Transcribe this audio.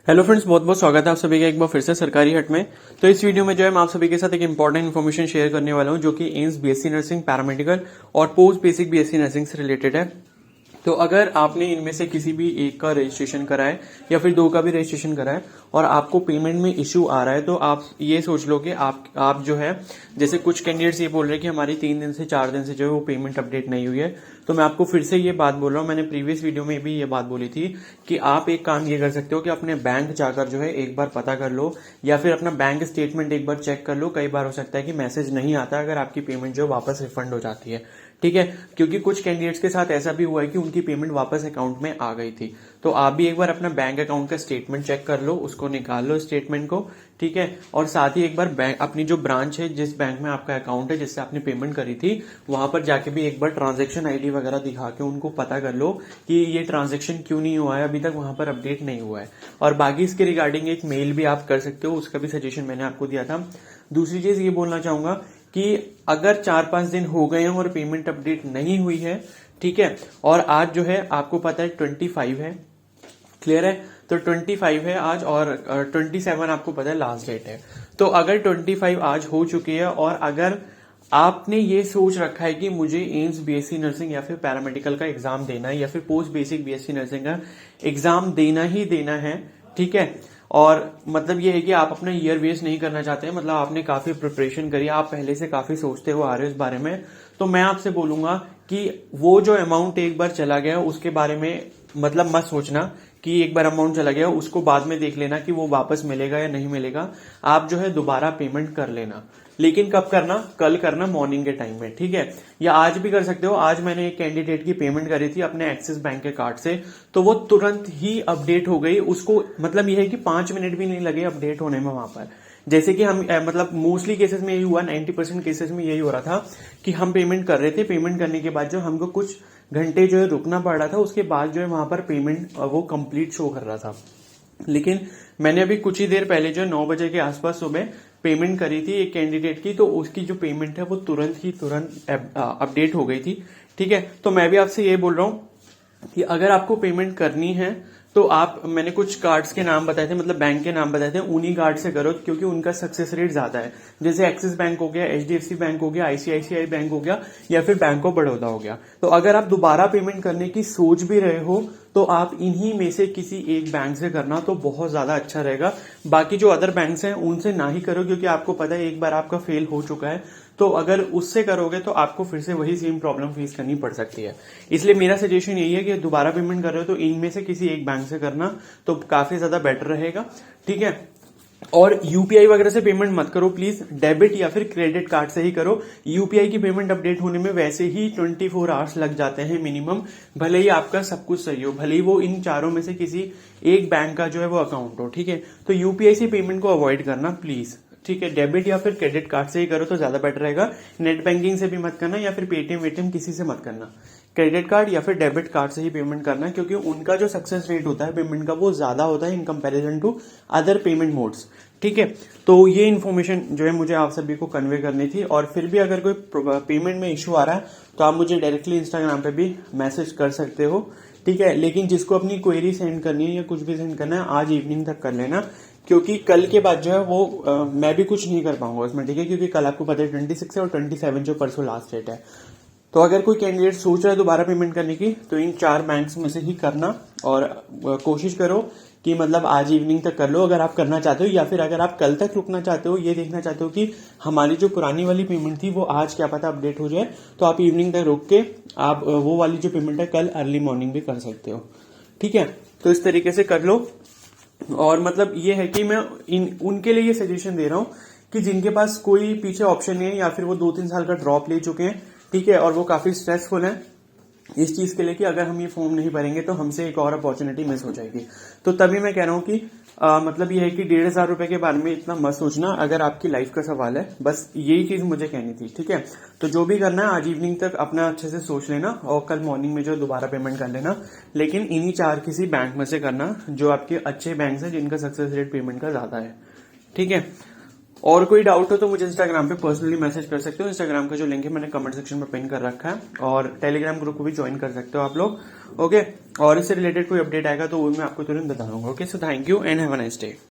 Hello friends, बहुत बहुत स्वागत है आप सभी का एक बार फिर से सरकारी हट में। तो इस वीडियो में जो है मैं आप सभी के साथ एक इंपॉर्टेंट इन्फॉर्मेशन शेयर करने वाला हूं जो कि एम्स बीएससी नर्सिंग, पैरामेडिकल और पोस्ट बेसिक बीएससी नर्सिंग से रिलेटेड है। तो अगर आपने इनमें से किसी भी एक का रजिस्ट्रेशन करा है या फिर दो का भी रजिस्ट्रेशन करा है और आपको पेमेंट में इश्यू आ रहा है, तो आप ये सोच लो कि आप जो है, जैसे कुछ कैंडिडेट्स ये बोल रहे हैं कि हमारी 3 दिन से 4 दिन से जो है वो पेमेंट अपडेट नहीं हुई है। तो मैं आपको फिर से ये बात बोल रहा हूँ, मैंने प्रीवियस वीडियो में भी ये बात बोली थी कि आप एक काम ये कर सकते हो कि अपने बैंक जाकर जो है एक बार पता कर लो या फिर अपना बैंक स्टेटमेंट एक बार चेक कर लो। कई बार हो सकता है कि मैसेज नहीं आता अगर आपकी पेमेंट जो वापस रिफंड हो जाती है, ठीक है। क्योंकि कुछ कैंडिडेट्स के साथ ऐसा भी हुआ है कि उनकी पेमेंट वापस अकाउंट में आ गई थी। तो आप भी एक बार अपना बैंक अकाउंट का स्टेटमेंट चेक कर लो, उसको निकाल लो स्टेटमेंट को, ठीक है। और साथ ही एक बार बैंक, अपनी जो ब्रांच है जिस बैंक में आपका अकाउंट है जिससे आपने पेमेंट करी थी, वहां पर जाके भी एक बार ट्रांजैक्शन आईडी वगैरह दिखा के उनको पता कर लो कि ये ट्रांजैक्शन क्यों नहीं हुआ है, अभी तक वहां पर अपडेट नहीं हुआ है। और बाकी इसके रिगार्डिंग एक मेल भी आप कर सकते हो, उसका भी सजेशन मैंने आपको दिया था। दूसरी चीज ये बोलना चाहूंगा कि अगर 4-5 दिन हो गए हैं और पेमेंट अपडेट नहीं हुई है, ठीक है, और आज जो है आपको पता है 25 है, क्लियर है। तो 25 है आज और 27 आपको पता है लास्ट डेट है। तो अगर 25 आज हो चुकी है और अगर आपने ये सोच रखा है कि मुझे एम्स बीएससी नर्सिंग या फिर पैरामेडिकल का एग्जाम देना है या फिर पोस्ट बेसिक बीएससी नर्सिंग का एग्जाम देना ही देना है, ठीक है, और मतलब ये है कि आप अपना ईयर वेस्ट नहीं करना चाहते हैं, मतलब आपने काफी प्रिपरेशन करी, आप पहले से काफी सोचते हो आ रहे हो इस बारे में, तो मैं आपसे बोलूंगा कि वो जो अमाउंट एक बार चला गया उसके बारे में मतलब मत सोचना कि एक बार अमाउंट चला गया उसको बाद में देख लेना कि वो वापस मिलेगा या नहीं मिलेगा। आप जो है दोबारा पेमेंट कर लेना, लेकिन कब करना? कल करना, मॉर्निंग के टाइम में, ठीक है, या आज भी कर सकते हो। आज मैंने एक कैंडिडेट की पेमेंट करी थी अपने एक्सिस बैंक के कार्ड से, तो वो तुरंत ही अपडेट हो गई। उसको मतलब ये है कि 5 मिनट भी नहीं लगे अपडेट होने में वहां पर। जैसे कि हम मतलब मोस्टली केसेस में यही हुआ, 90% केसेस में यही हो रहा था कि हम पेमेंट कर रहे थे, पेमेंट करने के बाद जो हमको कुछ घंटे जो है रुकना पड़ रहा था, उसके बाद जो है वहां पर पेमेंट वो कंप्लीट शो कर रहा था। लेकिन मैंने अभी कुछ ही देर पहले जो 9 बजे के आसपास सुबह पेमेंट करी थी एक कैंडिडेट की, तो उसकी जो पेमेंट है वो तुरंत अपडेट हो गई थी, ठीक है। तो मैं भी आपसे ये बोल रहा हूं कि अगर आपको पेमेंट करनी है तो आप, मैंने कुछ कार्ड्स के नाम बताए थे, मतलब बैंक के नाम बताए थे, उन्हीं कार्ड से करो क्योंकि उनका सक्सेस रेट ज्यादा है। जैसे एक्सिस बैंक हो गया, एचडीएफसी बैंक हो गया, आईसीआईसीआई बैंक हो गया या फिर बैंक ऑफ बड़ौदा हो गया। तो अगर आप दोबारा पेमेंट करने की सोच भी रहे हो तो आप इन्हीं में से किसी एक बैंक से करना तो बहुत ज्यादा अच्छा रहेगा। बाकी जो अदर बैंक्स हैं उनसे ना ही करो क्योंकि आपको पता है एक बार आपका फेल हो चुका है, तो अगर उससे करोगे तो आपको फिर से वही सेम प्रॉब्लम फेस करनी पड़ सकती है। इसलिए मेरा सजेशन यही है कि दोबारा पेमेंट कर रहे हो तो इनमें से किसी एक बैंक से करना तो काफी ज्यादा बेटर रहेगा, ठीक है। और यूपीआई वगैरह से पेमेंट मत करो प्लीज, डेबिट या फिर क्रेडिट कार्ड से ही करो। यूपीआई की पेमेंट अपडेट होने में वैसे ही 24 आवर्स लग जाते हैं मिनिमम, भले ही आपका सब कुछ सही हो, भले ही वो इन चारों में से किसी एक बैंक का जो है वो अकाउंट हो, ठीक है। तो यूपीआई से पेमेंट को अवॉइड करना प्लीज, ठीक है। डेबिट या फिर क्रेडिट कार्ड से ही करो तो ज्यादा बेटर रहेगा। नेट बैंकिंग से भी मत करना या फिर पेटीएम वेटीएम किसी से मत करना। क्रेडिट कार्ड या फिर डेबिट कार्ड से ही पेमेंट करना क्योंकि उनका जो सक्सेस रेट होता है पेमेंट का वो ज्यादा होता है in comparison to other payment modes, ठीक है। तो ये इन्फॉर्मेशन जो है मुझे आप सभी को कन्वे करनी थी। और फिर भी अगर कोई पेमेंट में इश्यू आ रहा है तो आप मुझे डायरेक्टली इंस्टाग्राम पे भी मैसेज कर सकते हो, ठीक है। लेकिन जिसको अपनी क्वेरी सेंड करनी है या कुछ भी सेंड करना है आज इवनिंग तक कर लेना क्योंकि कल के बाद जो है वो मैं भी कुछ नहीं कर पाऊंगा उसमें, ठीक है, क्योंकि कल आपको पता है 26 है और 27 जो परसों लास्ट डेट है। तो अगर कोई कैंडिडेट सोच रहा है दोबारा पेमेंट करने की तो इन 4 बैंक्स में से ही करना और कोशिश करो कि मतलब आज इवनिंग तक कर लो अगर आप करना चाहते हो, या फिर अगर आप कल तक रुकना चाहते हो, ये देखना चाहते हो कि हमारी जो पुरानी वाली पेमेंट थी वो आज क्या पता अपडेट हो जाए, तो आप इवनिंग तक रुक के आप वो वाली जो पेमेंट है कल अर्ली मॉर्निंग भी कर सकते हो, ठीक है। तो इस तरीके से कर लो। और मतलब ये है कि मैं उनके लिए ये सजेशन दे रहा हूं कि जिनके पास कोई पीछे ऑप्शन नहीं है या फिर वो 2-3 साल का ड्रॉप ले चुके हैं, ठीक है, और वो काफी स्ट्रेसफुल है इस चीज के लिए कि अगर हम ये फॉर्म नहीं भरेंगे तो हमसे एक और अपॉर्चुनिटी मिस हो जाएगी। तो तभी मैं कह रहा हूं कि मतलब ये है कि 1,500 रुपए के बारे में इतना मत सोचना अगर आपकी लाइफ का सवाल है, बस यही चीज मुझे कहनी थी, ठीक है। तो जो भी करना है आज इवनिंग तक अपना अच्छे से सोच लेना और कल मॉर्निंग में जो दोबारा पेमेंट कर लेना, लेकिन इन्हीं 4 किसी बैंक में से करना जो आपके अच्छे बैंक है जिनका सक्सेस रेट पेमेंट का ज्यादा है, ठीक है। और कोई डाउट हो तो मुझे इंस्टाग्राम पे पर्सनली मैसेज कर सकते हो। इंस्टाग्राम का जो लिंक है मैंने कमेंट सेक्शन में पिन कर रखा है, और टेलीग्राम ग्रुप को भी ज्वाइन कर सकते हो आप लोग। ओके, और इससे रिलेटेड कोई अपडेट आएगा तो वो मैं आपको तुरंत बता दूंगा। Okay, so thank you and have a nice day.